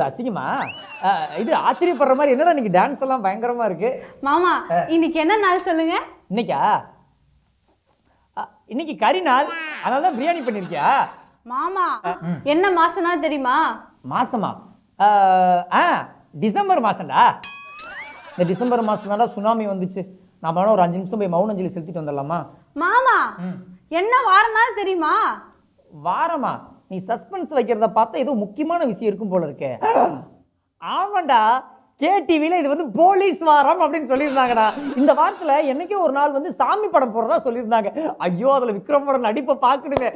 அசிங்கமா இது ஆச்சரியப்படுற மாதிரி என்னடா இன்னைக்கு டான்ஸ் எல்லாம் பயங்கரமா இருக்கு. மாமா இன்னைக்கு என்ன நாள் சொல்லுங்க. இன்னைக்கா? இன்னைக்கு கறி நாள், அதனால தான் பிரியாணி பண்ணிருக்கியா? மாமா என்ன மாசம்னா தெரியுமா? மாசமா? டிசம்பர் மாசம்டா. இந்த டிசம்பர் மாசம் தான்டா சுனாமி வந்துச்சு. நாம ஒரு 5 நிமிஷம் போய் மௌன அஞ்சலி செலுத்திட்டு வந்துடலாமா? மாமா என்ன வாரம்னாலும் தெரியுமா? வாரமா? நீ சஸ்பென்ஸ் வைக்கிறத பார்த்தா ஏதோ முக்கியமான விஷயம் இருக்கும் போல இருக்கே. ஆமாண்டா, கேடிவில இது போலீஸ் வாரம் அப்படின்னு சொல்லியிருந்தாங்கடா. இந்த வாரத்துல என்னைக்கே ஒரு நாள் சாமி படம் போறதா சொல்லியிருந்தாங்க. ஐயோ, அதுல விக்ரமோட நடிப்பை பார்க்கணுமே.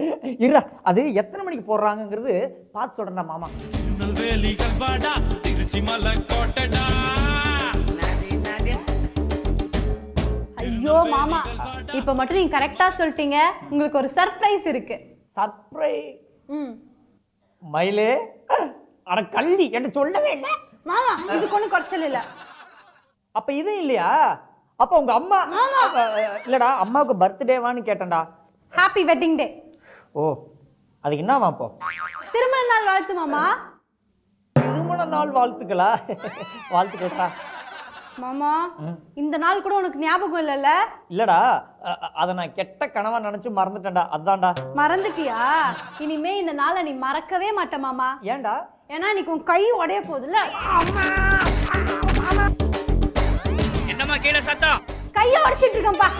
இரு, அது எத்தனை மணிக்கு போடுறாங்கிறது பார்த்து சொல்றேன்டா மாமா. ஐயோ மாமா, இப்ப மட்டும் நீங்க கரெக்டா சொல்லிட்டீங்க. உங்களுக்கு ஒரு சர்ப்ரைஸ் இருக்கு. சர்ப்ரைஸ்? மயிலே, அட கள்ளி, என்ன சொல்லவே இல்லை மாமா. இதுக்கு ஒன்றும் குறைச்சல் இல்ல. அப்ப இது இல்லையா? அப்ப உங்க அம்மா இல்லடா, அம்மாவுக்கு பர்த்டேவான்னு கேட்டேன்டா. Happy wedding day. ஓ, அதுக்கு என்னவா? அப்போ திருமண நாள் வாழ்த்து மாமா. திருமண நாள் வாழ்த்துக்களா? வாழ்த்துக்கள்டா மாமா. இந்த நாள் கூட உனக்கு ஞாபகம் இல்லல்ல? இல்லடா, அத நான் கெட்ட கனவா நினைச்சு மறந்துட்டேன்டா. அதான்டா. மறந்துட்டியா? இனிமே இந்த நாளை நீ மறக்கவே மாட்ட மாமா. ஏன்டா? ஏன்னா இன்னைக்கு உன் கை உடைய போகுதுல்ல. என்னம்மா கீழே சத்தம்? கையை உடைச்சிட்டு இருக்கேன்ப்பா.